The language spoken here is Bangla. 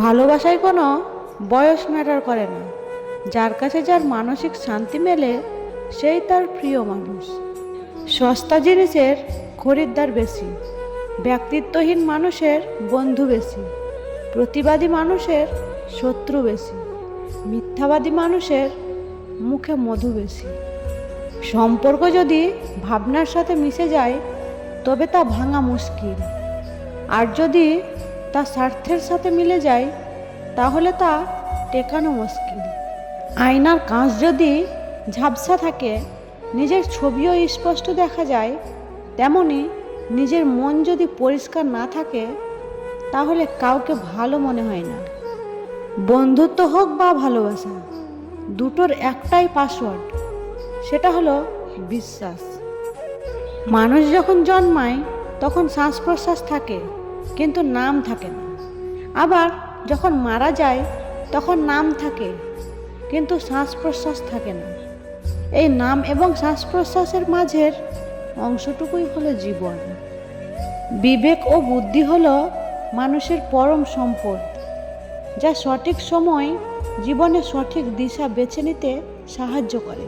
ভালোবাসায় কোনো বয়স ম্যাটার করে না। যার কাছে যার মানসিক শান্তি মেলে সেই তার প্রিয় মানুষ। সস্তা জিনিসের খরিদ্দার বেশি, ব্যক্তিত্বহীন মানুষের বন্ধু বেশি, প্রতিবাদী মানুষের শত্রু বেশি, মিথ্যাবাদী মানুষের মুখে মধু বেশি। সম্পর্ক যদি ভাবনার সাথে মিশে যায় তবে তা ভাঙা মুশকিল, আর যদি তা স্বার্থের সাথে মিলে যায় তাহলে তা টেকানো মুশকিল। আয়নার কাঁচ যদি ঝাপসা থাকে নিজের ছবিও স্পষ্ট দেখা যায়, তেমনি নিজের মন যদি পরিষ্কার না থাকে তাহলে কাউকে ভালো মনে হয় না। বন্ধুত্ব হোক বা ভালোবাসা, দুটোর একটাই পাসওয়ার্ড, সেটা হলো বিশ্বাস। মানুষ যখন জন্মায় তখন শ্বাস প্রশ্বাস থাকে কিন্তু নাম থাকে না, আবার যখন মারা যায় তখন নাম থাকে কিন্তু শ্বাস প্রশ্বাস থাকে না। এই নাম এবং শ্বাস প্রশ্বাসের মাঝের অংশটুকুই হলো জীবন। বিবেক ও বুদ্ধি হলো মানুষের পরম সম্পদ, যা সঠিক সময় জীবনে সঠিক দিশা বেছে নিতে সাহায্য করে।